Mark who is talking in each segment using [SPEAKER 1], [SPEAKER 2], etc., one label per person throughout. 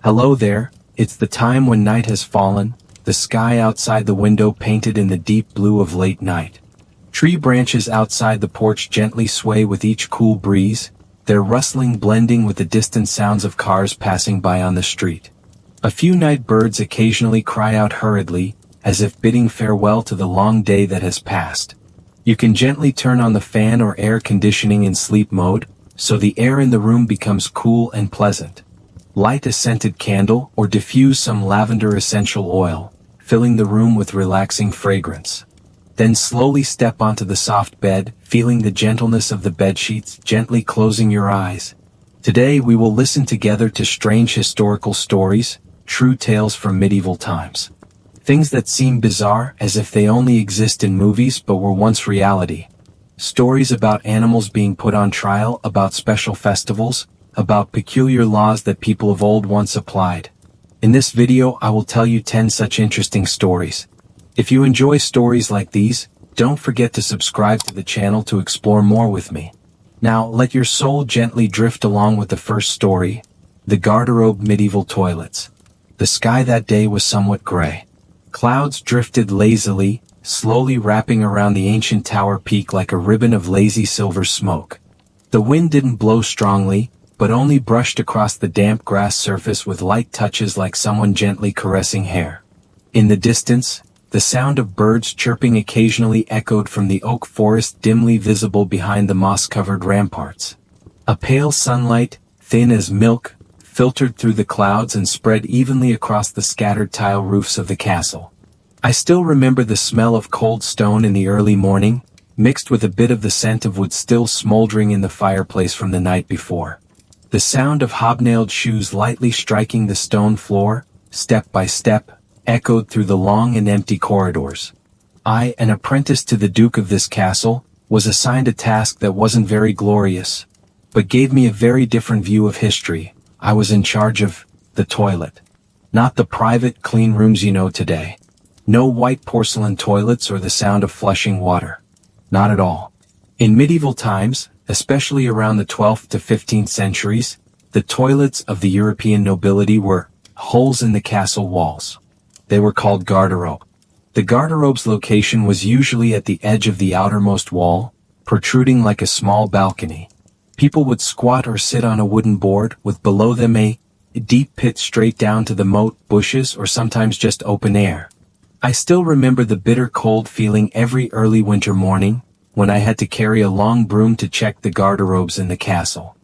[SPEAKER 1] Hello there, it's the time when night has fallen, the sky outside the window painted in the deep blue of late night. Tree branches outside the porch gently sway with each cool breeze, their rustling blending with the distant sounds of cars passing by on the street. A few night birds occasionally cry out hurriedly, as if bidding farewell to the long day that has passed. You can gently turn on the fan or air conditioning in sleep mode, so the air in the room becomes cool and pleasant. Light a scented candle or diffuse some lavender essential oil, filling the room with relaxing fragrance. Then slowly step onto the soft bed, feeling the gentleness of the bedsheets, gently closing your eyes. Today we will listen together to strange historical stories, true tales from medieval times. Things that seem bizarre as if they only exist in movies but were once reality. Stories about animals being put on trial, about special festivals, about peculiar laws that people of old once applied. In this video I will tell you 10 such interesting stories. If you enjoy stories like these, don't forget to subscribe to the channel to explore more with me. Now let your soul gently drift along with the first story, the Garderobe medieval toilets. The sky that day was somewhat gray. Clouds drifted lazily, slowly wrapping around the ancient tower peak like a ribbon of lazy silver smoke. The wind didn't blow strongly, but only brushed across the damp grass surface with light touches like someone gently caressing hair. In the distance, the sound of birds chirping occasionally echoed from the oak forest dimly visible behind the moss-covered ramparts. A pale sunlight, thin as milk, filtered through the clouds and spread evenly across the scattered tile roofs of the castle. I still remember the smell of cold stone in the early morning, mixed with a bit of the scent of wood still smoldering in the fireplace from the night before. The sound of hobnailed shoes lightly striking the stone floor, step by step, echoed through the long and empty corridors. I, an apprentice to the Duke of this castle, was assigned a task that wasn't very glorious, but gave me a very different view of history. I was in charge of the toilet. Not the private, clean rooms you know today. No white porcelain toilets or the sound of flushing water. Not at all. In medieval times, especially around the 12th to 15th centuries, the toilets of the European nobility were holes in the castle walls. They were called garderobe. The garderobe's location was usually at the edge of the outermost wall, protruding like a small balcony. People would squat or sit on a wooden board with below them a deep pit straight down to the moat, bushes, or sometimes just open air. I still remember the bitter cold feeling every early winter morning, when I had to carry a long broom to check the garderobes in the castle.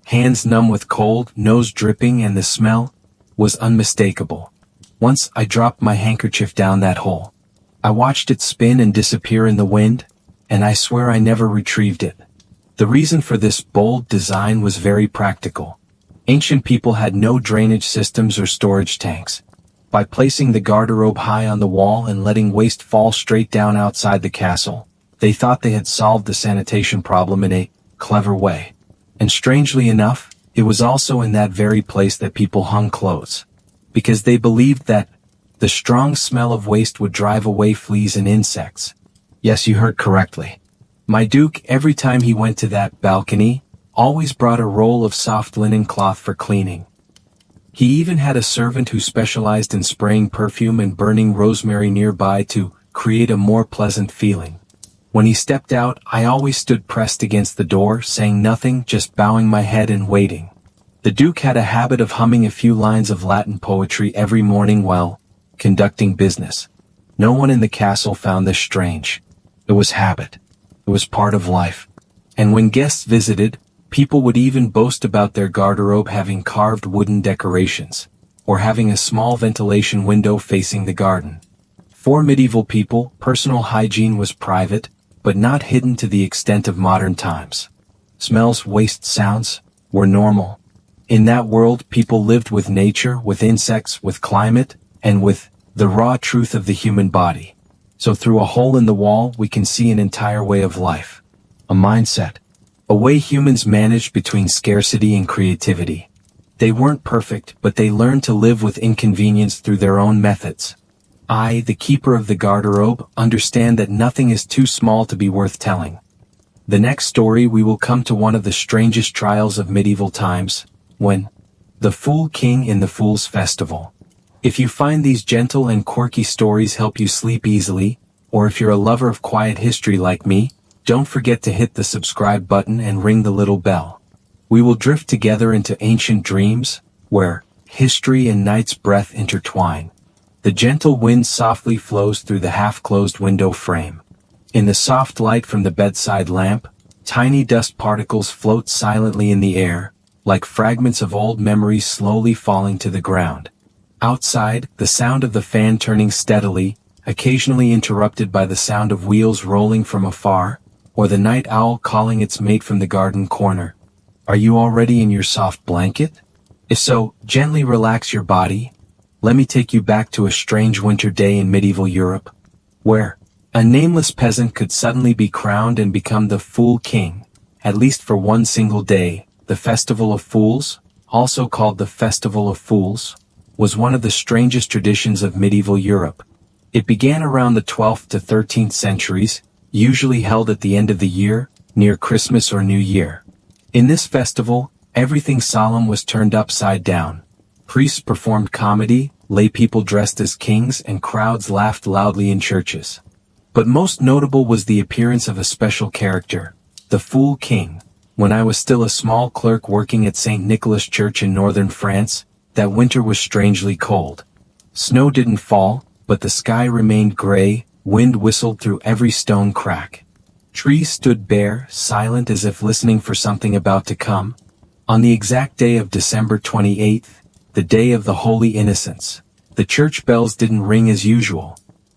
[SPEAKER 1] Hands numb with cold, nose dripping, and the smell was unmistakable. Once I dropped my handkerchief down that hole. I watched it spin and disappear in the wind, and I swear I never retrieved it. The reason for this bold design was very practical. Ancient people had no drainage systems or storage tanks. By placing the garderobe high on the wall and letting waste fall straight down outside the castle, they thought they had solved the sanitation problem in a clever way. And strangely enough, it was also in that very place that people hung clothes. Because they believed that the strong smell of waste would drive away fleas and insects. Yes, you heard correctly. My Duke, every time he went to that balcony, always brought a roll of soft linen cloth for cleaning. He even had a servant who specialized in spraying perfume and burning rosemary nearby to create a more pleasant feeling. When he stepped out, I always stood pressed against the door, saying nothing, just bowing my head and waiting. The Duke had a habit of humming a few lines of Latin poetry every morning while conducting business. No one in the castle found this strange. It was habit. It was part of life. And when guests visited, people would even boast about their garderobe having carved wooden decorations, or having a small ventilation window facing the garden. For medieval people, personal hygiene was private, but not hidden to the extent of modern times. Smells, waste, sounds were normal. In that world, people lived with nature, with insects, with climate, and with the raw truth of the human body. So through a hole in the wall, we can see an entire way of life. A mindset. A way humans managed between scarcity and creativity. They weren't perfect, but they learned to live with inconvenience through their own methods. I, the keeper of the garderobe, understand that nothing is too small to be worth telling. The next story we will come to one of the strangest trials of medieval times, when The Fool King in the Fool's Festival. If you find these gentle and quirky stories help you sleep easily, or if you're a lover of quiet history like me, don't forget to hit the subscribe button and ring the little bell. We will drift together into ancient dreams, where history and night's breath intertwine. The gentle wind softly flows through the half-closed window frame. In the soft light from the bedside lamp, tiny dust particles float silently in the air, like fragments of old memories slowly falling to the ground. Outside, the sound of the fan turning steadily, occasionally interrupted by the sound of wheels rolling from afar, or the night owl calling its mate from the garden corner. Are you already in your soft blanket? If so, gently relax your body. Let me take you back to a strange winter day in medieval Europe, where a nameless peasant could suddenly be crowned and become the Fool King, at least for one single day. The Festival of Fools, also called the Festival of Fools, was one of the strangest traditions of medieval Europe. It began around the 12th to 13th centuries, usually held at the end of the year, near Christmas or New Year. In this festival, everything solemn was turned upside down. Priests performed comedy, lay people dressed as kings, and crowds laughed loudly in churches. But most notable was the appearance of a special character, the Fool King. When I was still a small clerk working at St. Nicholas Church in northern France, that winter was strangely cold. Snow didn't fall, but the sky remained gray, wind whistled through every stone crack. Trees stood bare, silent as if listening for something about to come. On the exact day of December 28th, the day of the Holy Innocents, the church bells didn't ring as usual.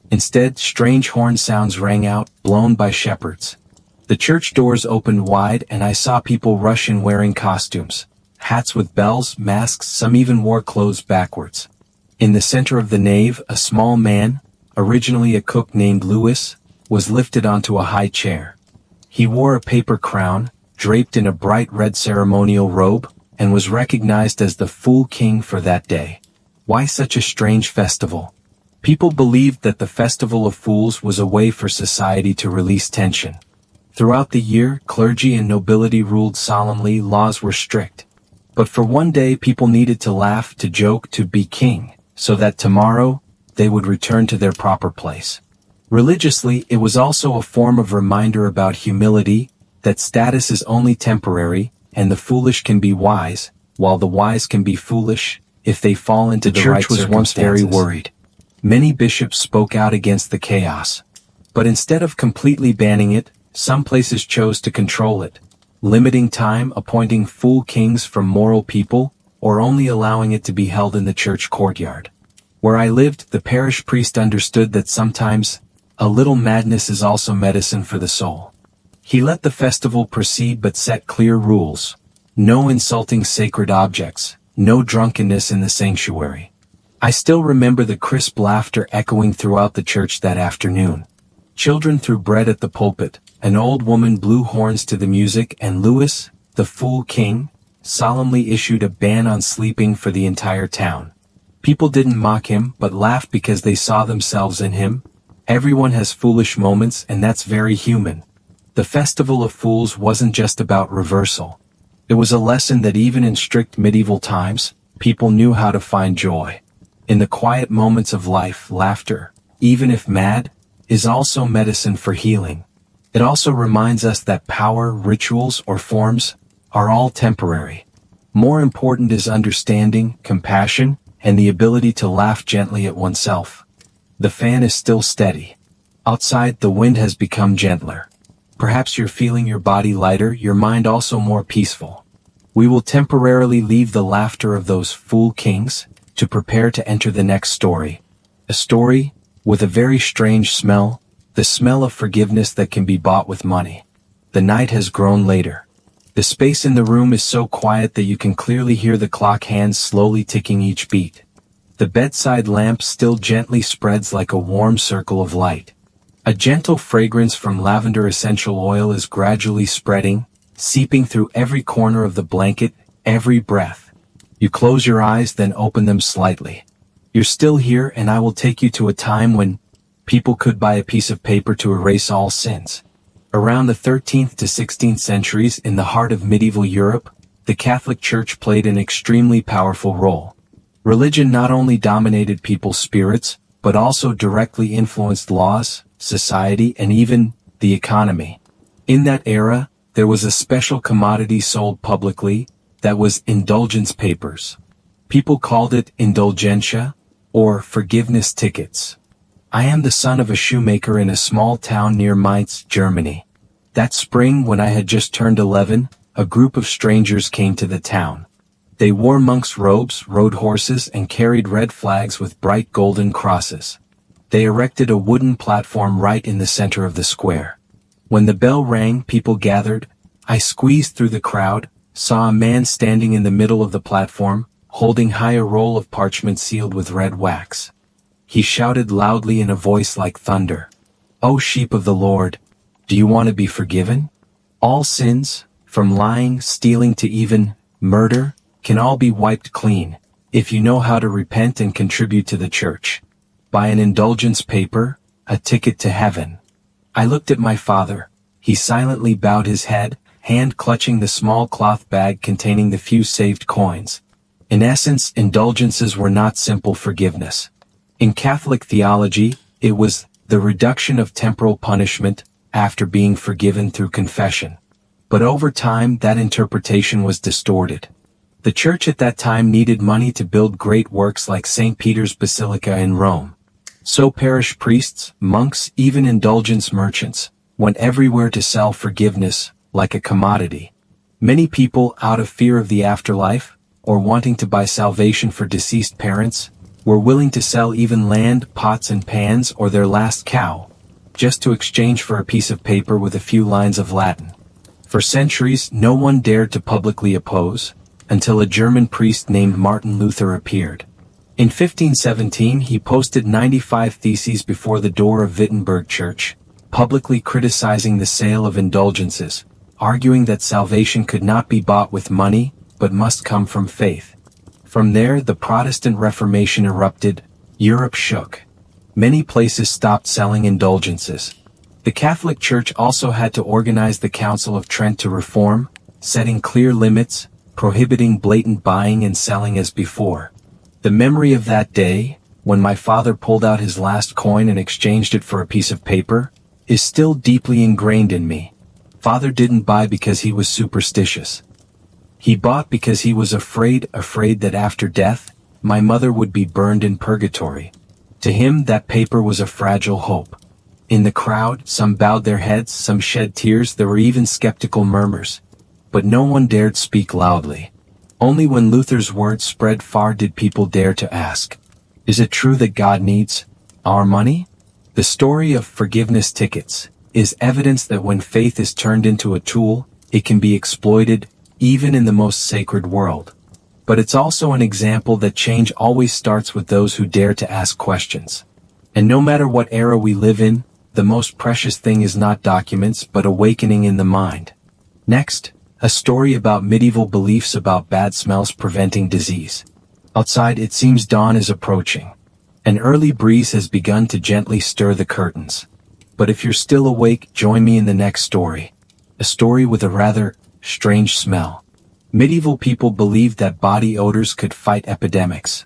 [SPEAKER 1] Instead, strange horn sounds rang out, blown by shepherds. The church doors opened wide and I saw people rush in wearing costumes. Hats with bells, masks, some even wore clothes backwards. In the center of the nave, a small man, originally a cook named Louis, was lifted onto a high chair. He wore a paper crown, draped in a bright red ceremonial robe, and was recognized as the Fool King for that day. Why such a strange festival? People believed that the Festival of Fools was a way for society to release tension. Throughout the year, clergy and nobility ruled solemnly, laws were strict. But for one day people needed to laugh, to joke, to be king, so that tomorrow, they would return to their proper place. Religiously, it was also a form of reminder about humility, that status is only temporary, and the foolish can be wise, while the wise can be foolish, if they fall into the right circumstances. The church was once very worried. Many bishops spoke out against the chaos. But instead of completely banning it, some places chose to control it, limiting time, appointing fool kings from moral people, or only allowing it to be held in the church courtyard. Where I lived, the parish priest understood that sometimes, a little madness is also medicine for the soul. He let the festival proceed but set clear rules. No insulting sacred objects, no drunkenness in the sanctuary. I still remember the crisp laughter echoing throughout the church that afternoon. Children threw bread at the pulpit, an old woman blew horns to the music, and Louis, the Fool King, solemnly issued a ban on sleeping for the entire town. People didn't mock him, but laughed because they saw themselves in him. Everyone has foolish moments, and that's very human. The Festival of Fools wasn't just about reversal. It was a lesson that even in strict medieval times, people knew how to find joy. In the quiet moments of life, laughter, even if mad, is also medicine for healing. It also reminds us that power, rituals, or forms are all temporary. More important is understanding, compassion, and the ability to laugh gently at oneself. The fan is still steady. Outside, the wind has become gentler. Perhaps you're feeling your body lighter, your mind also more peaceful. We will temporarily leave the laughter of those fool kings to prepare to enter the next story. A story with a very strange smell, the smell of forgiveness that can be bought with money. The night has grown later. The space in the room is so quiet that you can clearly hear the clock hands slowly ticking each beat. The bedside lamp still gently spreads like a warm circle of light. A gentle fragrance from lavender essential oil is gradually spreading, seeping through every corner of the blanket, every breath. You close your eyes, then open them slightly. You're still here, and I will take you to a time when people could buy a piece of paper to erase all sins. Around the 13th to 16th centuries, in the heart of medieval Europe, the Catholic Church played an extremely powerful role. Religion not only dominated people's spirits, but also directly influenced laws, society, and even the economy. In that era, there was a special commodity sold publicly, that was indulgence papers. People called it indulgentia, or forgiveness tickets. I am the son of a shoemaker in a small town near Mainz, Germany. That spring when I had just turned 11, a group of strangers came to the town. They wore monks' robes, rode horses, and carried red flags with bright golden crosses. They erected a wooden platform right in the center of the square. When the bell rang, people gathered. I squeezed through the crowd, saw a man standing in the middle of the platform, holding high a roll of parchment sealed with red wax. He shouted loudly in a voice like thunder, "O sheep of the Lord, do you want to be forgiven? All sins, from lying, stealing to even murder, can all be wiped clean, if you know how to repent and contribute to the church. Buy an indulgence paper, a ticket to heaven." I looked at my father. He silently bowed his head, hand clutching the small cloth bag containing the few saved coins. In essence, indulgences were not simple forgiveness. In Catholic theology, it was the reduction of temporal punishment after being forgiven through confession. But over time, that interpretation was distorted. The church at that time needed money to build great works like St. Peter's Basilica in Rome. So parish priests, monks, even indulgence merchants, went everywhere to sell forgiveness, like a commodity. Many people, out of fear of the afterlife, or wanting to buy salvation for deceased parents, were willing to sell even land, pots and pans, or their last cow, just to exchange for a piece of paper with a few lines of Latin. For centuries, no one dared to publicly oppose, until a German priest named Martin Luther appeared. In 1517 he posted 95 theses before the door of Wittenberg Church, publicly criticizing the sale of indulgences, arguing that salvation could not be bought with money, but must come from faith. From there the Protestant Reformation erupted. Europe shook. Many places stopped selling indulgences. The Catholic Church also had to organize the Council of Trent to reform, setting clear limits, prohibiting blatant buying and selling as before. The memory of that day, when my father pulled out his last coin and exchanged it for a piece of paper, is still deeply ingrained in me. Father didn't buy because he was superstitious. He bought because he was afraid that after death, my mother would be burned in purgatory. To him that paper was a fragile hope. In the crowd, some bowed their heads, some shed tears, there were even skeptical murmurs. But no one dared speak loudly. Only when Luther's words spread far did people dare to ask, "Is it true that God needs our money?" The story of forgiveness tickets is evidence that when faith is turned into a tool, it can be exploited, even in the most sacred world. But it's also an example that change always starts with those who dare to ask questions. And no matter what era we live in, the most precious thing is not documents but awakening in the mind. Next, a story about medieval beliefs about bad smells preventing disease. Outside it seems dawn is approaching. An early breeze has begun to gently stir the curtains. But if you're still awake, join me in the next story. A story with a rather strange smell. Medieval people believed that body odors could fight epidemics.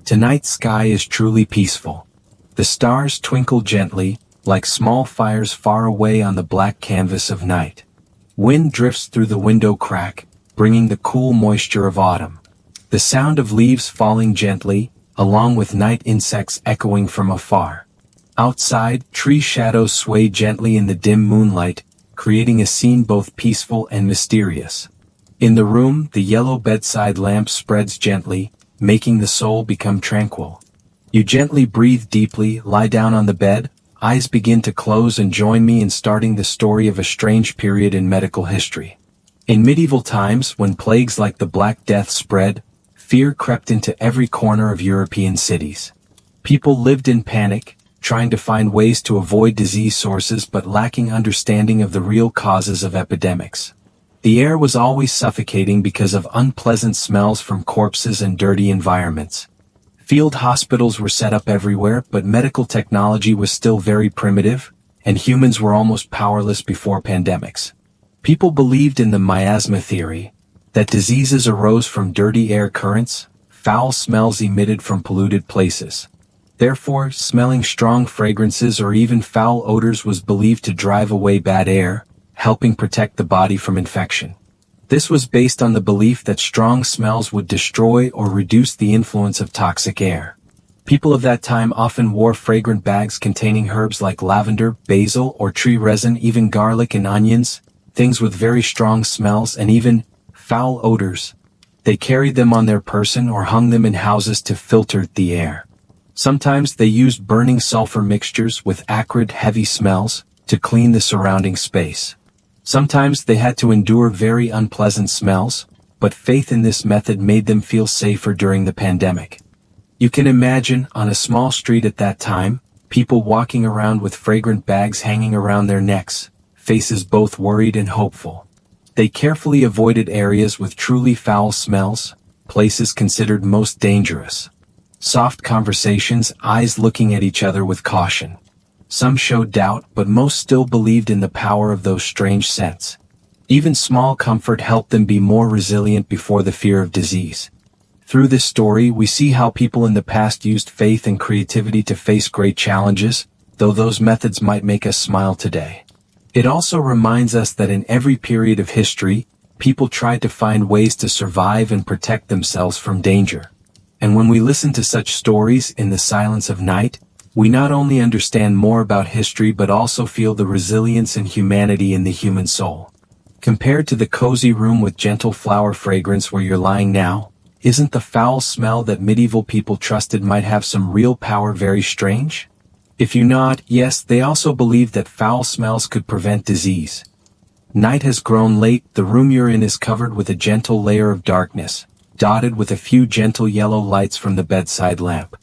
[SPEAKER 1] Tonight's sky is truly peaceful. The stars twinkle gently, like small fires far away on the black canvas of night. Wind drifts through the window crack, bringing the cool moisture of autumn. The sound of leaves falling gently, along with night insects echoing from afar. Outside, tree shadows sway gently in the dim moonlight, creating a scene both peaceful and mysterious. In the room, the yellow bedside lamp spreads gently, making the soul become tranquil. You gently breathe deeply, lie down on the bed, eyes begin to close, and join me in starting the story of a strange period in medical history. In medieval times, when plagues like the Black Death spread, fear crept into every corner of European cities. People lived in panic, trying to find ways to avoid disease sources but lacking understanding of the real causes of epidemics. The air was always suffocating because of unpleasant smells from corpses and dirty environments. Field hospitals were set up everywhere, but medical technology was still very primitive, and humans were almost powerless before pandemics. People believed in the miasma theory, that diseases arose from dirty air currents, foul smells emitted from polluted places. Therefore, smelling strong fragrances or even foul odors was believed to drive away bad air, helping protect the body from infection. This was based on the belief that strong smells would destroy or reduce the influence of toxic air. People of that time often wore fragrant bags containing herbs like lavender, basil, or tree resin, even garlic and onions, things with very strong smells and even foul odors. They carried them on their person or hung them in houses to filter the air. Sometimes they used burning sulfur mixtures with acrid, heavy smells to clean the surrounding space. Sometimes they had to endure very unpleasant smells, but faith in this method made them feel safer during the pandemic. You can imagine, on a small street at that time, people walking around with fragrant bags hanging around their necks, faces both worried and hopeful. They carefully avoided areas with truly foul smells, places considered most dangerous. Soft conversations, eyes looking at each other with caution. Some showed doubt, but most still believed in the power of those strange scents. Even small comfort helped them be more resilient before the fear of disease. Through this story, we see how people in the past used faith and creativity to face great challenges, though those methods might make us smile today. It also reminds us that in every period of history, people tried to find ways to survive and protect themselves from danger. And when we listen to such stories in the silence of night, we not only understand more about history but also feel the resilience and humanity in the human soul. Compared to the cozy room with gentle flower fragrance where you're lying now, isn't the foul smell that medieval people trusted might have some real power very strange? If you nod, yes, they also believed that foul smells could prevent disease. Night has grown late, the room you're in is covered with a gentle layer of darkness, dotted with a few gentle yellow lights from the bedside lamp.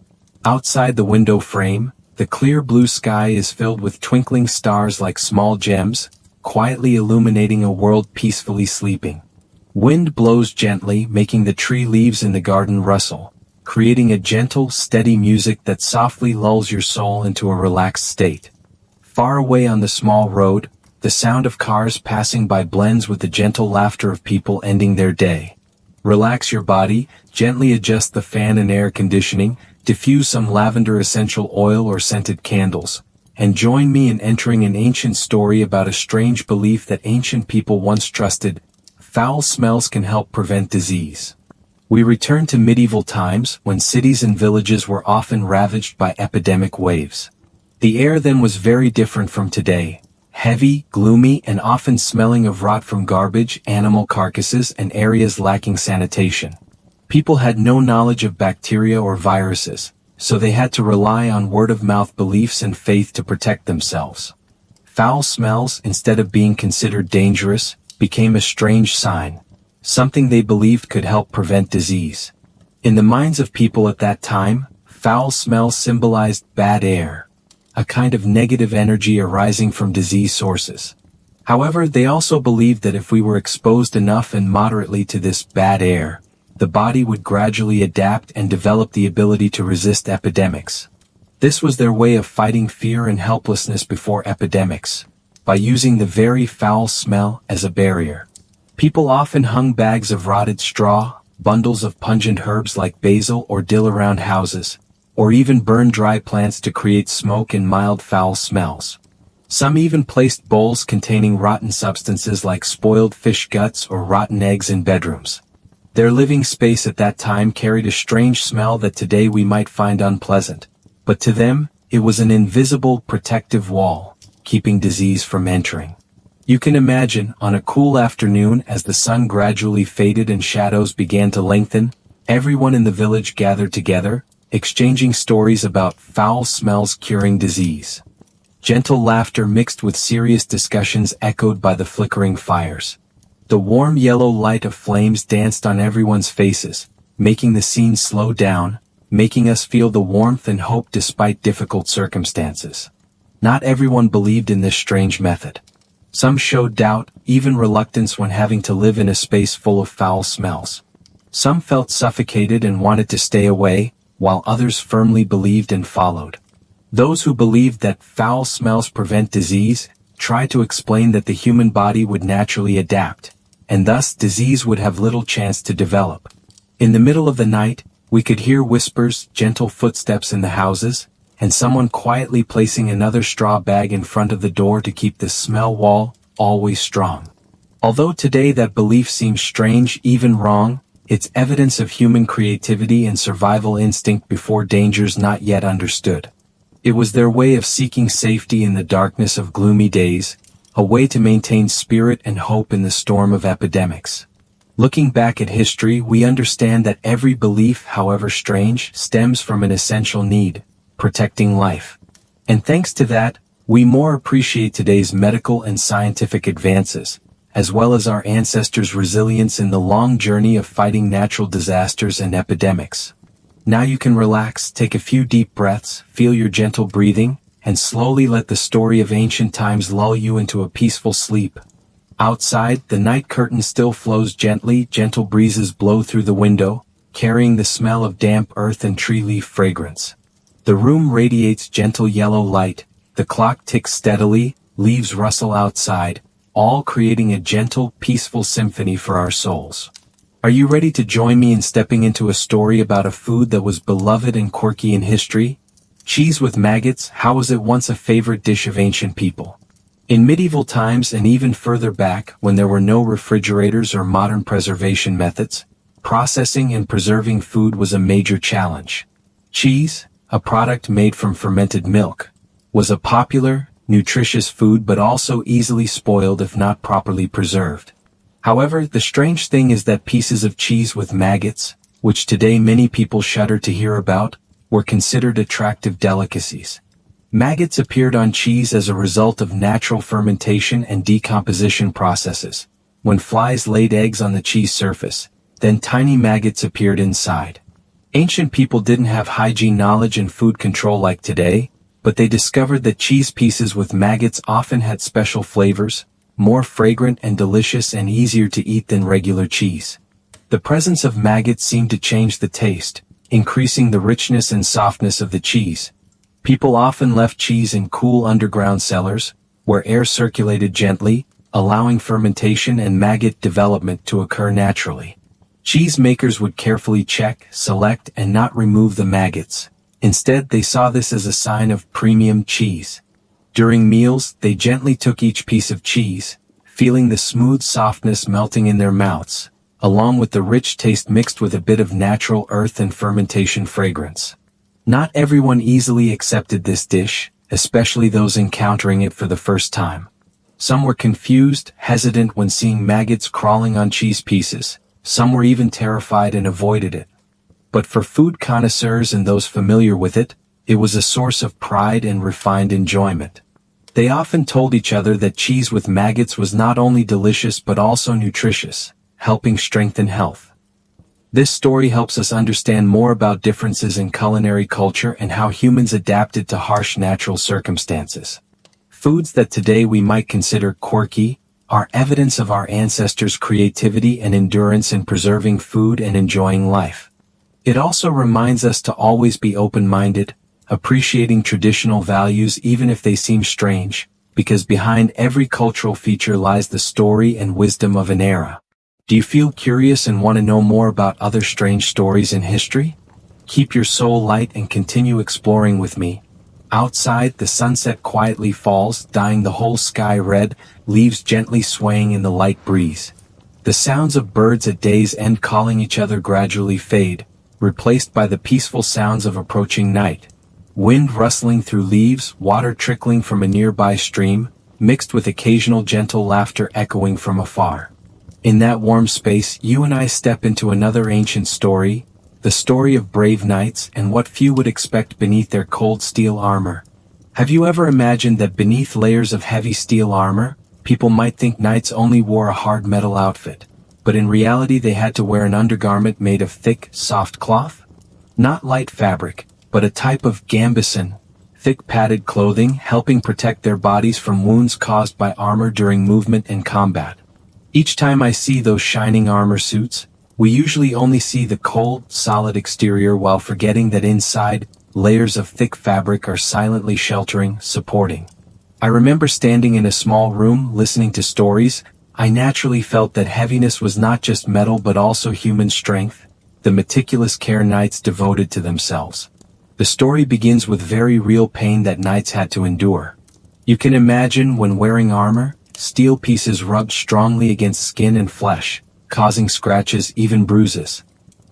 [SPEAKER 1] Outside the window frame, the clear blue sky is filled with twinkling stars like small gems, quietly illuminating a world peacefully sleeping. Wind blows gently, making the tree leaves in the garden rustle, creating a gentle, steady music that softly lulls your soul into a relaxed state. Far away on the small road, the sound of cars passing by blends with the gentle laughter of people ending their day. Relax your body, gently adjust the fan and air conditioning, diffuse some lavender essential oil or scented candles, and join me in entering an ancient story about a strange belief that ancient people once trusted: foul smells can help prevent disease. We return to medieval times when cities and villages were often ravaged by epidemic waves. The air then was very different from today, heavy, gloomy, and often smelling of rot from garbage, animal carcasses, and areas lacking sanitation. People had no knowledge of bacteria or viruses, so they had to rely on word-of-mouth beliefs and faith to protect themselves. Foul smells, instead of being considered dangerous, became a strange sign, something they believed could help prevent disease. In the minds of people at that time, foul smells symbolized bad air, a kind of negative energy arising from disease sources. However, they also believed that if we were exposed enough and moderately to this bad air, the body would gradually adapt and develop the ability to resist epidemics. This was their way of fighting fear and helplessness before epidemics, by using the very foul smell as a barrier. People often hung bags of rotted straw, bundles of pungent herbs like basil or dill around houses, or even burned dry plants to create smoke and mild foul smells. Some even placed bowls containing rotten substances like spoiled fish guts or rotten eggs in bedrooms. Their living space at that time carried a strange smell that today we might find unpleasant, but to them, it was an invisible protective wall, keeping disease from entering. You can imagine, on a cool afternoon as the sun gradually faded and shadows began to lengthen, everyone in the village gathered together, exchanging stories about foul smells curing disease. Gentle laughter mixed with serious discussions echoed by the flickering fires. The warm yellow light of flames danced on everyone's faces, making the scene slow down, making us feel the warmth and hope despite difficult circumstances. Not everyone believed in this strange method. Some showed doubt, even reluctance when having to live in a space full of foul smells. Some felt suffocated and wanted to stay away, while others firmly believed and followed. Those who believed that foul smells prevent disease tried to explain that the human body would naturally adapt, and thus disease would have little chance to develop. In the middle of the night, we could hear whispers, gentle footsteps in the houses, and someone quietly placing another straw bag in front of the door to keep the smell wall always strong. Although today that belief seems strange, even wrong, it's evidence of human creativity and survival instinct before dangers not yet understood. It was their way of seeking safety in the darkness of gloomy days, a way to maintain spirit and hope in the storm of epidemics. Looking back at history, we understand that every belief, however strange, stems from an essential need: protecting life. And thanks to that, we more appreciate today's medical and scientific advances, as well as our ancestors' resilience in the long journey of fighting natural disasters and epidemics. Now you can relax, take a few deep breaths, feel your gentle breathing, and slowly let the story of ancient times lull you into a peaceful sleep. Outside, the night curtain still flows gently, gentle breezes blow through the window, carrying the smell of damp earth and tree leaf fragrance. The room radiates gentle yellow light, the clock ticks steadily, leaves rustle outside, all creating a gentle, peaceful symphony for our souls. Are you ready to join me in stepping into a story about a food that was beloved and quirky in history? Cheese with maggots. How was it once a favorite dish of ancient people? In medieval times and even further back, when there were no refrigerators or modern preservation methods, processing and preserving food was a major challenge. Cheese, a product made from fermented milk, was a popular, nutritious food but also easily spoiled if not properly preserved. However, the strange thing is that pieces of cheese with maggots, which today many people shudder to hear about, were considered attractive delicacies. Maggots appeared on cheese as a result of natural fermentation and decomposition processes. When flies laid eggs on the cheese surface, then tiny maggots appeared inside. Ancient people didn't have hygiene knowledge and food control like today, but they discovered that cheese pieces with maggots often had special flavors, more fragrant and delicious and easier to eat than regular cheese. The presence of maggots seemed to change the taste, increasing the richness and softness of the cheese. People often left cheese in cool underground cellars, where air circulated gently, allowing fermentation and maggot development to occur naturally. Cheese makers would carefully check, select, and not remove the maggots. Instead, they saw this as a sign of premium cheese. During meals, they gently took each piece of cheese, feeling the smooth softness melting in their mouths, along with the rich taste mixed with a bit of natural earth and fermentation fragrance. Not everyone easily accepted this dish, especially those encountering it for the first time. Some were confused, hesitant when seeing maggots crawling on cheese pieces. Some were even terrified and avoided it. But for food connoisseurs and those familiar with it, it was a source of pride and refined enjoyment. They often told each other that cheese with maggots was not only delicious but also nutritious, helping strengthen health. This story helps us understand more about differences in culinary culture and how humans adapted to harsh natural circumstances. Foods that today we might consider quirky are evidence of our ancestors' creativity and endurance in preserving food and enjoying life. It also reminds us to always be open-minded, appreciating traditional values even if they seem strange, because behind every cultural feature lies the story and wisdom of an era. Do you feel curious and want to know more about other strange stories in history? Keep your soul light and continue exploring with me. Outside, the sunset quietly falls, dyeing the whole sky red, leaves gently swaying in the light breeze. The sounds of birds at day's end calling each other gradually fade, replaced by the peaceful sounds of approaching night. Wind rustling through leaves, water trickling from a nearby stream, mixed with occasional gentle laughter echoing from afar. In that warm space, you and I step into another ancient story, the story of brave knights and what few would expect beneath their cold steel armor. Have you ever imagined that beneath layers of heavy steel armor, people might think knights only wore a hard metal outfit, but in reality they had to wear an undergarment made of thick, soft cloth? Not light fabric, but a type of gambeson, thick padded clothing helping protect their bodies from wounds caused by armor during movement and combat. Each time I see those shining armor suits, we usually only see the cold, solid exterior while forgetting that inside, layers of thick fabric are silently sheltering, supporting. I remember standing in a small room listening to stories. I naturally felt that heaviness was not just metal but also human strength, the meticulous care knights devoted to themselves. The story begins with very real pain that knights had to endure. You can imagine when wearing armor, steel pieces rubbed strongly against skin and flesh, causing scratches, even bruises.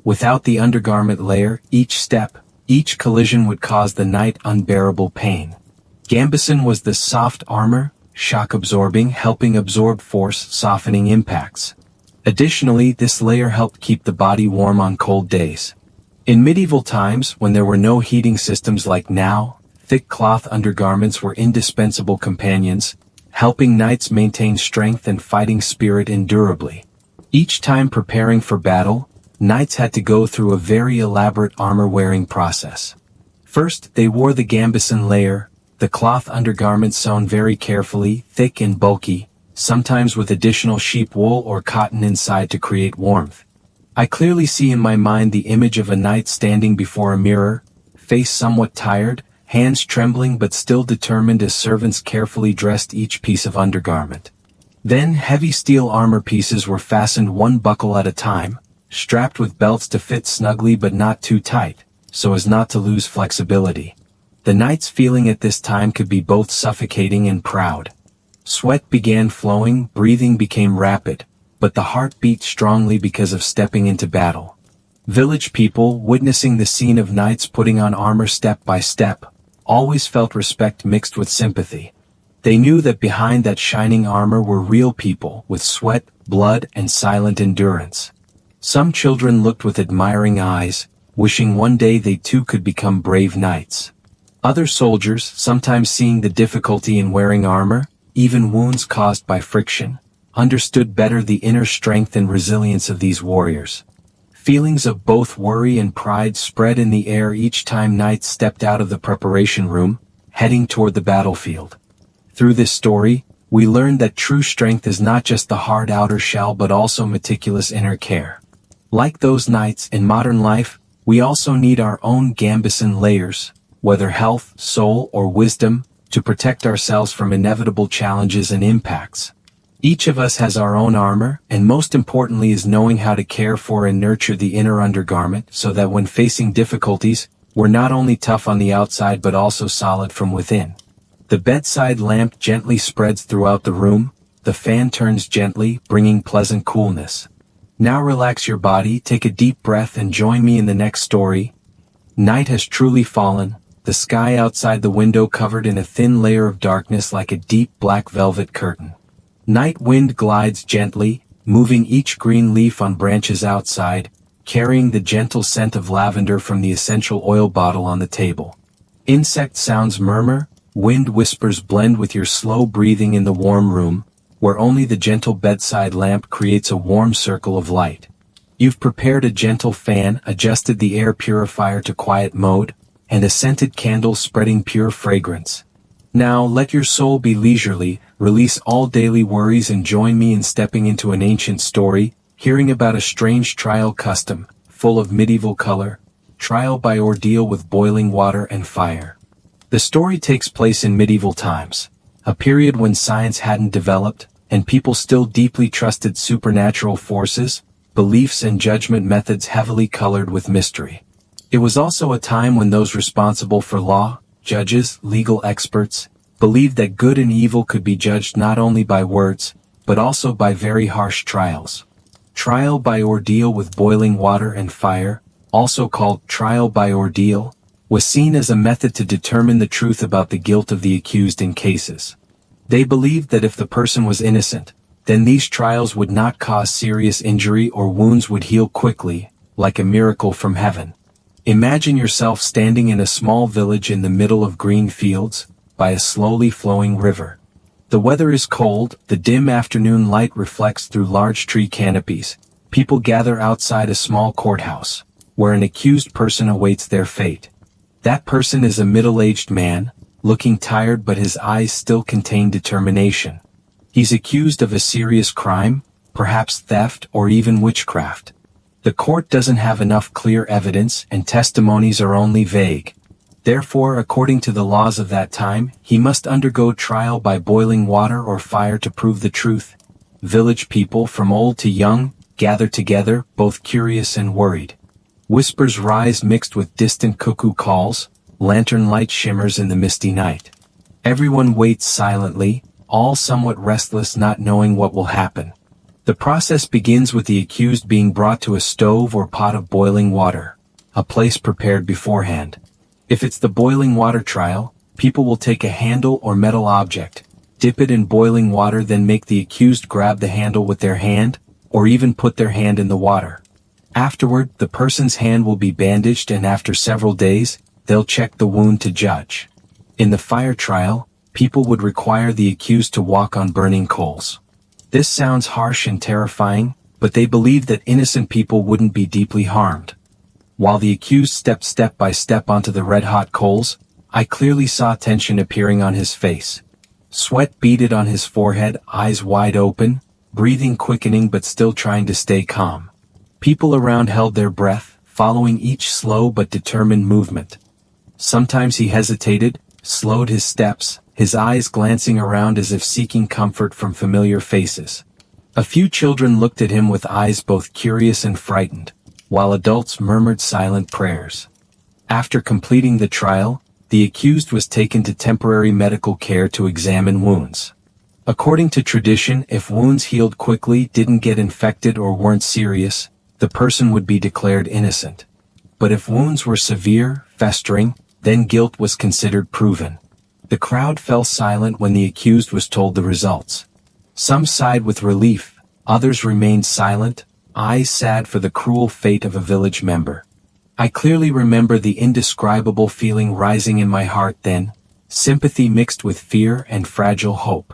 [SPEAKER 1] Without the undergarment layer, each step, each collision would cause the knight unbearable pain. Gambeson was the soft armor, shock-absorbing, helping absorb force, softening impacts. Additionally, this layer helped keep the body warm on cold days. In medieval times, when there were no heating systems like now, thick cloth undergarments were indispensable companions, helping knights maintain strength and fighting spirit endurably. Each time preparing for battle, knights had to go through a very elaborate armor-wearing process. First, they wore the gambeson layer, the cloth undergarments sewn very carefully, thick and bulky, sometimes with additional sheep wool or cotton inside to create warmth. I clearly see in my mind the image of a knight standing before a mirror, face somewhat tired, hands trembling but still determined as servants carefully dressed each piece of undergarment. Then heavy steel armor pieces were fastened one buckle at a time, strapped with belts to fit snugly but not too tight, so as not to lose flexibility. The knight's feeling at this time could be both suffocating and proud. Sweat began flowing, breathing became rapid, but the heart beat strongly because of stepping into battle. Village people, witnessing the scene of knights putting on armor step by step, always felt respect mixed with sympathy. They knew that behind that shining armor were real people with sweat, blood, and silent endurance. Some children looked with admiring eyes, wishing one day they too could become brave knights. Other soldiers, sometimes seeing the difficulty in wearing armor, even wounds caused by friction, understood better the inner strength and resilience of these warriors. Feelings of both worry and pride spread in the air each time knights stepped out of the preparation room, heading toward the battlefield. Through this story, we learned that true strength is not just the hard outer shell but also meticulous inner care. Like those knights in modern life, we also need our own gambeson layers, whether health, soul, or wisdom, to protect ourselves from inevitable challenges and impacts. Each of us has our own armor, and most importantly is knowing how to care for and nurture the inner undergarment so that when facing difficulties, we're not only tough on the outside but also solid from within. The bedside lamp gently spreads throughout the room, the fan turns gently, bringing pleasant coolness. Now relax your body, take a deep breath and join me in the next story. Night has truly fallen, the sky outside the window covered in a thin layer of darkness like a deep black velvet curtain. Night wind glides gently, moving each green leaf on branches outside, carrying the gentle scent of lavender from the essential oil bottle on the table. Insect sounds murmur, wind whispers blend with your slow breathing in the warm room, where only the gentle bedside lamp creates a warm circle of light. You've prepared a gentle fan, adjusted the air purifier to quiet mode, and a scented candle spreading pure fragrance. Now let your soul be leisurely, release all daily worries and join me in stepping into an ancient story, hearing about a strange trial custom, full of medieval color, trial by ordeal with boiling water and fire. The story takes place in medieval times, a period when science hadn't developed, and people still deeply trusted supernatural forces, beliefs and judgment methods heavily colored with mystery. It was also a time when those responsible for law, judges, legal experts, believed that good and evil could be judged not only by words, but also by very harsh trials. Trial by ordeal with boiling water and fire, also called trial by ordeal, was seen as a method to determine the truth about the guilt of the accused in cases. They believed that if the person was innocent, then these trials would not cause serious injury or wounds would heal quickly, like a miracle from heaven. Imagine yourself standing in a small village in the middle of green fields, by a slowly flowing river. The weather is cold, the dim afternoon light reflects through large tree canopies. People gather outside a small courthouse, where an accused person awaits their fate. That person is a middle-aged man, looking tired but his eyes still contain determination. He's accused of a serious crime, perhaps theft or even witchcraft. The court doesn't have enough clear evidence and testimonies are only vague. Therefore, according to the laws of that time, he must undergo trial by boiling water or fire to prove the truth. Village people from old to young gather together, both curious and worried. Whispers rise mixed with distant cuckoo calls, lantern light shimmers in the misty night. Everyone waits silently, all somewhat restless, not knowing what will happen. The process begins with the accused being brought to a stove or pot of boiling water, a place prepared beforehand. If it's the boiling water trial, people will take a handle or metal object, dip it in boiling water, then make the accused grab the handle with their hand, or even put their hand in the water. Afterward, the person's hand will be bandaged, and after several days, they'll check the wound to judge. In the fire trial, people would require the accused to walk on burning coals. This sounds harsh and terrifying, but they believed that innocent people wouldn't be deeply harmed. While the accused stepped step by step onto the red-hot coals, I clearly saw tension appearing on his face. Sweat beaded on his forehead, eyes wide open, breathing quickening but still trying to stay calm. People around held their breath, following each slow but determined movement. Sometimes he hesitated, slowed his steps, his eyes glancing around as if seeking comfort from familiar faces. A few children looked at him with eyes both curious and frightened, while adults murmured silent prayers. After completing the trial, the accused was taken to temporary medical care to examine wounds. According to tradition, if wounds healed quickly, didn't get infected, or weren't serious, the person would be declared innocent. But if wounds were severe, festering, then guilt was considered proven. The crowd fell silent when the accused was told the results. Some sighed with relief, others remained silent, eyes sad for the cruel fate of a village member. I clearly remember the indescribable feeling rising in my heart then, sympathy mixed with fear and fragile hope.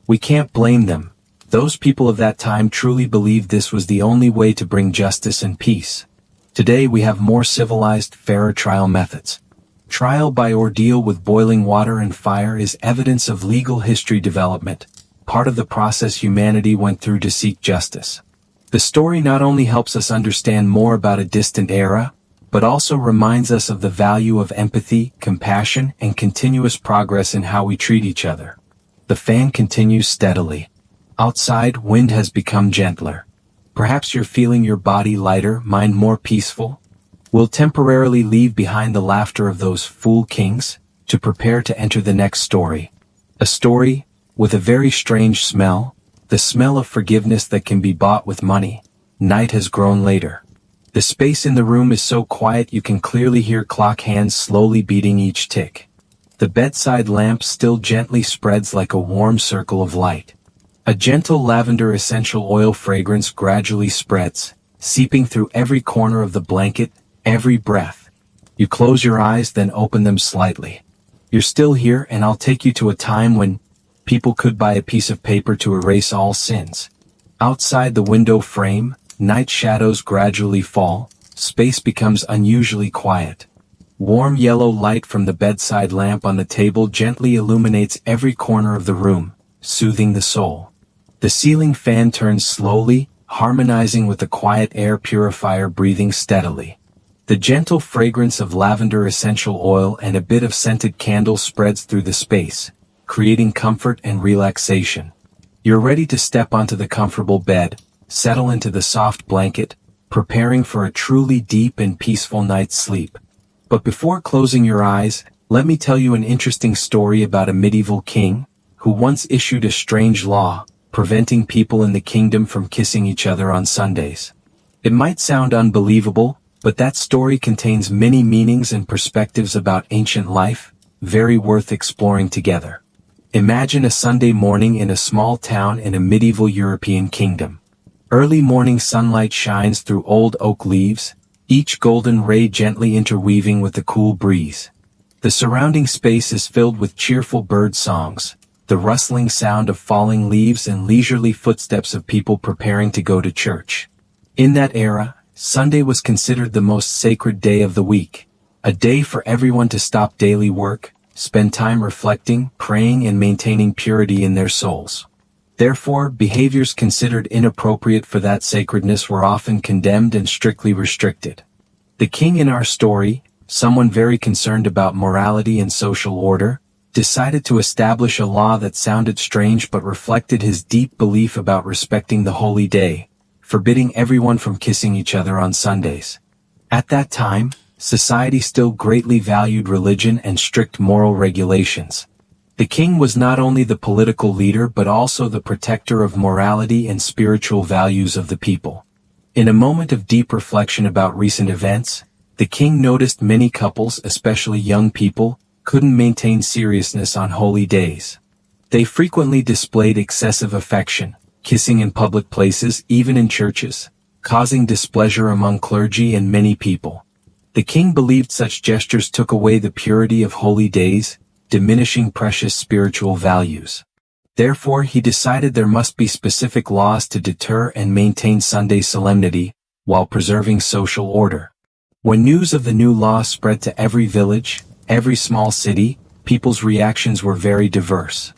[SPEAKER 1] We can't blame them. Those people of that time truly believed this was the only way to bring justice and peace. Today we have more civilized, fairer trial methods. Trial by ordeal with boiling water and fire is evidence of legal history development, part of the process humanity went through to seek justice. The story not only helps us understand more about a distant era, but also reminds us of the value of empathy, compassion, and continuous progress in how we treat each other. The fan continues steadily. Outside, wind has become gentler. Perhaps you're feeling your body lighter, mind more peaceful. We'll temporarily leave behind the laughter of those fool kings, to prepare to enter the next story. A story with a very strange smell, the smell of forgiveness that can be bought with money. Night has grown later. The space in the room is so quiet you can clearly hear clock hands slowly beating each tick. The bedside lamp still gently spreads like a warm circle of light. A gentle lavender essential oil fragrance gradually spreads, seeping through every corner of the blanket, every breath. You close your eyes, then open them slightly. You're still here, and I'll take you to a time when people could buy a piece of paper to erase all sins. Outside the window frame, night shadows gradually fall, space becomes unusually quiet. Warm yellow light from the bedside lamp on the table gently illuminates every corner of the room, soothing the soul. The ceiling fan turns slowly, harmonizing with the quiet air purifier breathing steadily. The gentle fragrance of lavender essential oil and a bit of scented candle spreads through the space, creating comfort and relaxation. You're ready to step onto the comfortable bed, settle into the soft blanket, preparing for a truly deep and peaceful night's sleep. But before closing your eyes, let me tell you an interesting story about a medieval king, who once issued a strange law, preventing people in the kingdom from kissing each other on Sundays. It might sound unbelievable, but that story contains many meanings and perspectives about ancient life, very worth exploring together. Imagine a Sunday morning in a small town in a medieval European kingdom. Early morning sunlight shines through old oak leaves, each golden ray gently interweaving with the cool breeze. The surrounding space is filled with cheerful bird songs, the rustling sound of falling leaves and leisurely footsteps of people preparing to go to church. In that era, Sunday was considered the most sacred day of the week, a day for everyone to stop daily work, spend time reflecting, praying, and maintaining purity in their souls. Therefore, behaviors considered inappropriate for that sacredness were often condemned and strictly restricted. The king in our story, someone very concerned about morality and social order, decided to establish a law that sounded strange but reflected his deep belief about respecting the holy day, forbidding everyone from kissing each other on Sundays. At that time, society still greatly valued religion and strict moral regulations. The king was not only the political leader but also the protector of morality and spiritual values of the people. In a moment of deep reflection about recent events, the king noticed many couples, especially young people, couldn't maintain seriousness on holy days. They frequently displayed excessive affection, kissing in public places, even in churches, causing displeasure among clergy and many people. The king believed such gestures took away the purity of holy days, diminishing precious spiritual values. Therefore, he decided there must be specific laws to deter and maintain Sunday solemnity, while preserving social order. When news of the new law spread to every village, every small city, people's reactions were very diverse.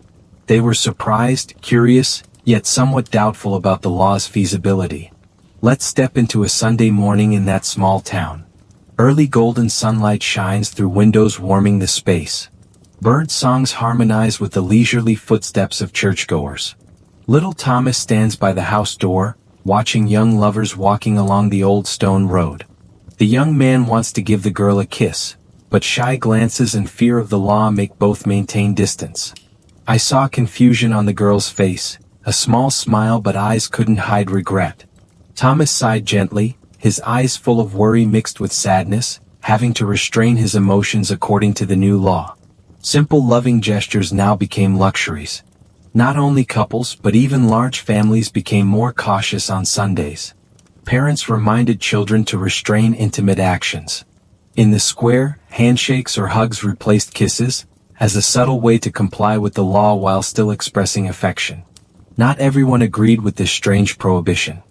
[SPEAKER 1] They were surprised, curious, yet somewhat doubtful about the law's feasibility. Let's step into a Sunday morning in that small town. Early golden sunlight shines through windows, warming the space. Bird songs harmonize with the leisurely footsteps of churchgoers. Little Thomas stands by the house door, watching young lovers walking along the old stone road. The young man wants to give the girl a kiss, but shy glances and fear of the law make both maintain distance. I saw confusion on the girl's face, a small smile, but eyes couldn't hide regret. Thomas sighed gently, his eyes full of worry mixed with sadness, having to restrain his emotions according to the new law. Simple loving gestures now became luxuries. Not only couples but even large families became more cautious on Sundays. Parents reminded children to restrain intimate actions. In the square, handshakes or hugs replaced kisses, as a subtle way to comply with the law while still expressing affection. Not everyone agreed with this strange prohibition.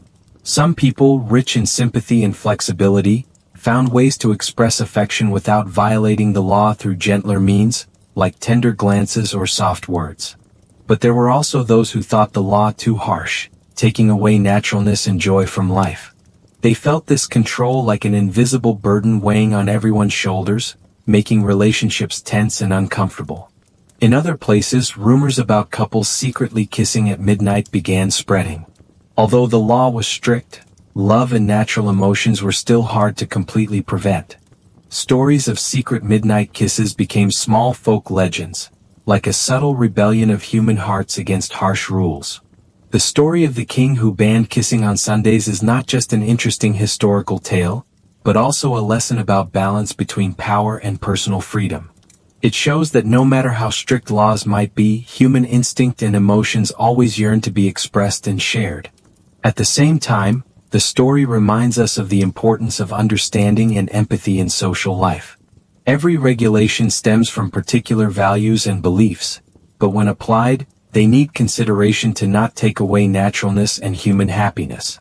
[SPEAKER 1] Some people, rich in sympathy and flexibility, found ways to express affection without violating the law through gentler means, like tender glances or soft words. But there were also those who thought the law too harsh, taking away naturalness and joy from life. They felt this control like an invisible burden weighing on everyone's shoulders, making relationships tense and uncomfortable. In other places, rumors about couples secretly kissing at midnight began spreading. Although the law was strict, love and natural emotions were still hard to completely prevent. Stories of secret midnight kisses became small folk legends, like a subtle rebellion of human hearts against harsh rules. The story of the king who banned kissing on Sundays is not just an interesting historical tale, but also a lesson about balance between power and personal freedom. It shows that no matter how strict laws might be, human instinct and emotions always yearn to be expressed and shared. At the same time, the story reminds us of the importance of understanding and empathy in social life. Every regulation stems from particular values and beliefs, but when applied, they need consideration to not take away naturalness and human happiness.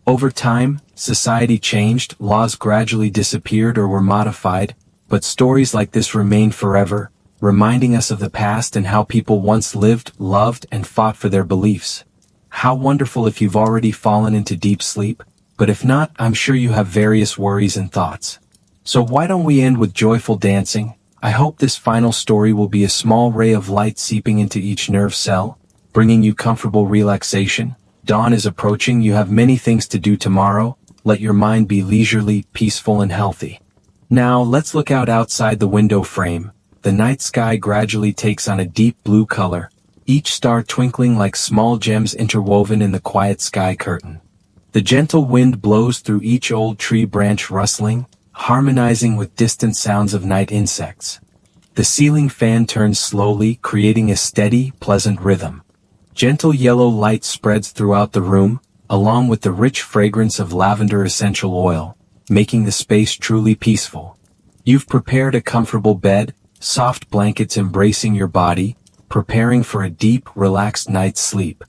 [SPEAKER 1] Over time, society changed, laws gradually disappeared or were modified, but stories like this remain forever, reminding us of the past and how people once lived, loved, and fought for their beliefs. How wonderful if you've already fallen into deep sleep, but if not, I'm sure you have various worries and thoughts. So why don't we end with joyful dancing? I hope this final story will be a small ray of light seeping into each nerve cell, bringing you comfortable relaxation. Dawn is approaching, you have many things to do tomorrow. Let your mind be leisurely, peaceful, and healthy. Now, let's look out outside the window frame. The night sky gradually takes on a deep blue color, each star twinkling like small gems interwoven in the quiet sky curtain. The gentle wind blows through each old tree branch, rustling, harmonizing with distant sounds of night insects. The ceiling fan turns slowly, creating a steady, pleasant rhythm. Gentle yellow light spreads throughout the room, along with the rich fragrance of lavender essential oil, making the space truly peaceful. You've prepared a comfortable bed, soft blankets embracing your body, preparing for a deep, relaxed night's sleep.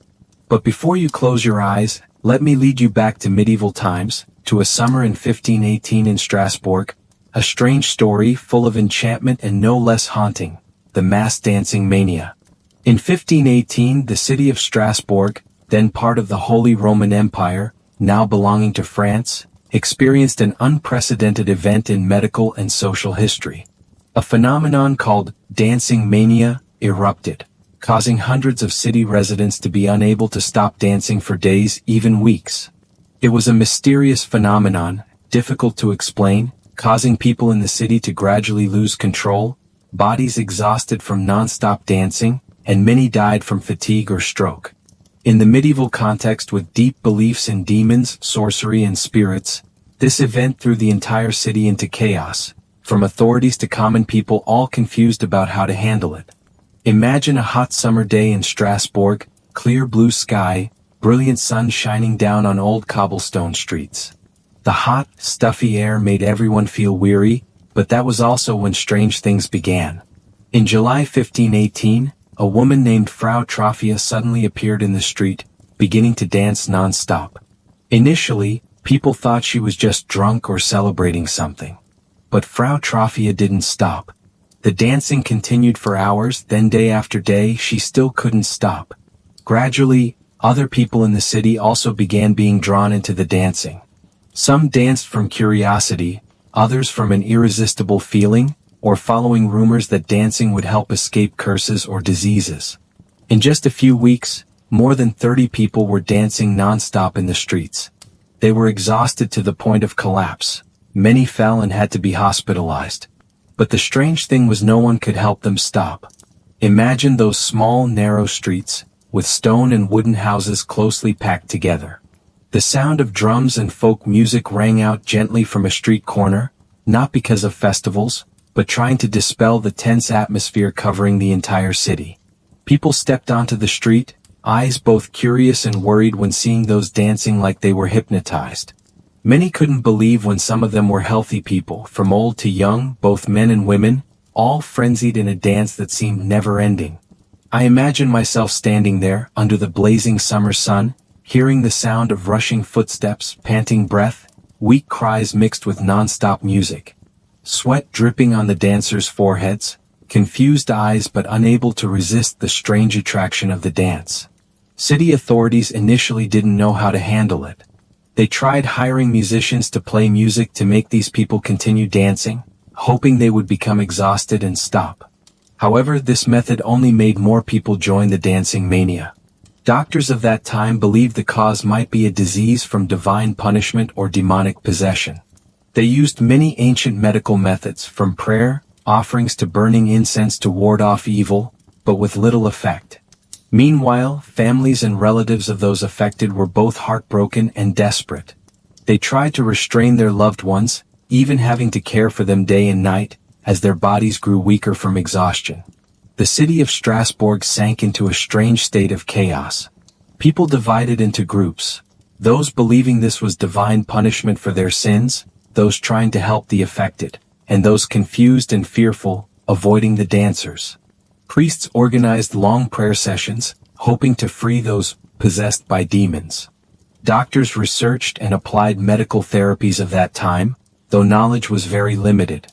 [SPEAKER 1] But before you close your eyes, let me lead you back to medieval times, to a summer in 1518 in Strasbourg, a strange story full of enchantment and no less haunting, the mass dancing mania. In 1518, the city of Strasbourg, then part of the Holy Roman Empire, now belonging to France, experienced an unprecedented event in medical and social history. A phenomenon called dancing mania erupted, causing hundreds of city residents to be unable to stop dancing for days, even weeks. It was a mysterious phenomenon, difficult to explain, causing people in the city to gradually lose control, bodies exhausted from non-stop dancing, and many died from fatigue or stroke. In the medieval context with deep beliefs in demons, sorcery and spirits, this event threw the entire city into chaos, from authorities to common people all confused about how to handle it. Imagine a hot summer day in Strasbourg, clear blue sky, brilliant sun shining down on old cobblestone streets. The hot, stuffy air made everyone feel weary, but that was also when strange things began. In July 1518, a woman named Frau Trophia suddenly appeared in the street, beginning to dance non-stop. Initially, people thought she was just drunk or celebrating something. But Frau Trophia didn't stop. The dancing continued for hours, then day after day she still couldn't stop. Gradually, other people in the city also began being drawn into the dancing. Some danced from curiosity, others from an irresistible feeling, or following rumors that dancing would help escape curses or diseases. In just a few weeks, more than 30 people were dancing non-stop in the streets. They were exhausted to the point of collapse. Many fell and had to be hospitalized. But the strange thing was no one could help them stop. Imagine those small, narrow streets, with stone and wooden houses closely packed together. The sound of drums and folk music rang out gently from a street corner, not because of festivals, but trying to dispel the tense atmosphere covering the entire city. People stepped onto the street, eyes both curious and worried when seeing those dancing like they were hypnotized. Many couldn't believe when some of them were healthy people, from old to young, both men and women, all frenzied in a dance that seemed never-ending. I imagine myself standing there, under the blazing summer sun, hearing the sound of rushing footsteps, panting breath, weak cries mixed with non-stop music. Sweat dripping on the dancers' foreheads, confused eyes but unable to resist the strange attraction of the dance. City authorities initially didn't know how to handle it. They tried hiring musicians to play music to make these people continue dancing, hoping they would become exhausted and stop. However, this method only made more people join the dancing mania. Doctors of that time believed the cause might be a disease from divine punishment or demonic possession. They used many ancient medical methods, from prayer, offerings to burning incense to ward off evil, but with little effect. Meanwhile, families and relatives of those affected were both heartbroken and desperate. They tried to restrain their loved ones, even having to care for them day and night, as their bodies grew weaker from exhaustion. The city of Strasbourg sank into a strange state of chaos. People divided into groups, those believing this was divine punishment for their sins, those trying to help the affected, and those confused and fearful, avoiding the dancers. Priests organized long prayer sessions, hoping to free those possessed by demons. Doctors researched and applied medical therapies of that time, though knowledge was very limited.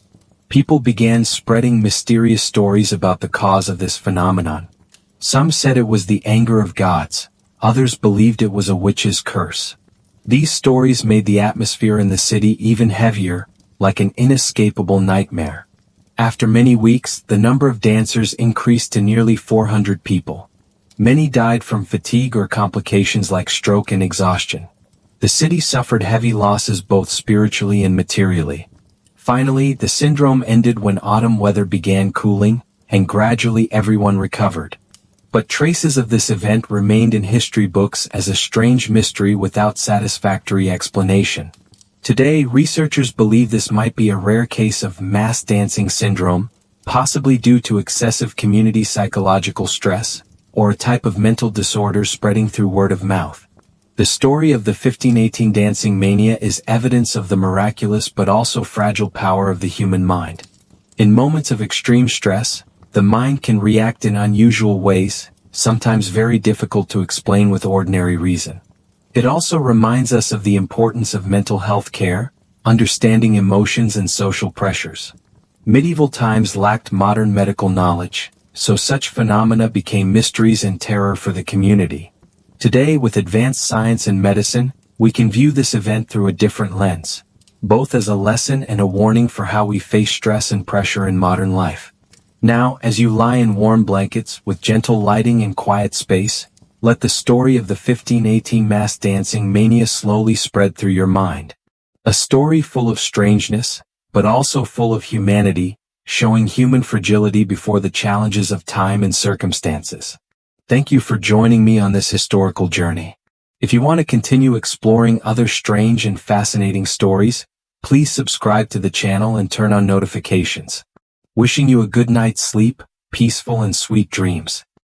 [SPEAKER 1] People began spreading mysterious stories about the cause of this phenomenon. Some said it was the anger of gods, others believed it was a witch's curse. These stories made the atmosphere in the city even heavier, like an inescapable nightmare. After many weeks, the number of dancers increased to nearly 400 people. Many died from fatigue or complications like stroke and exhaustion. The city suffered heavy losses both spiritually and materially. Finally, the syndrome ended when autumn weather began cooling, and gradually everyone recovered. But traces of this event remained in history books as a strange mystery without satisfactory explanation. Today, researchers believe this might be a rare case of mass dancing syndrome, possibly due to excessive community psychological stress, or a type of mental disorder spreading through word of mouth. The story of the 1518 dancing mania is evidence of the miraculous but also fragile power of the human mind. In moments of extreme stress, the mind can react in unusual ways, sometimes very difficult to explain with ordinary reason. It also reminds us of the importance of mental health care, understanding emotions and social pressures. Medieval times lacked modern medical knowledge, so such phenomena became mysteries and terror for the community. Today, with advanced science and medicine, we can view this event through a different lens. both as a lesson and a warning for how we face stress and pressure in modern life. Now, as you lie in warm blankets with gentle lighting and quiet space, let the story of the 1518 mass dancing mania slowly spread through your mind. A story full of strangeness, but also full of humanity, showing human fragility before the challenges of time and circumstances. Thank you for joining me on this historical journey. If you want to continue exploring other strange and fascinating stories, please subscribe to the channel and turn on notifications. Wishing you a good night's sleep, peaceful and sweet dreams.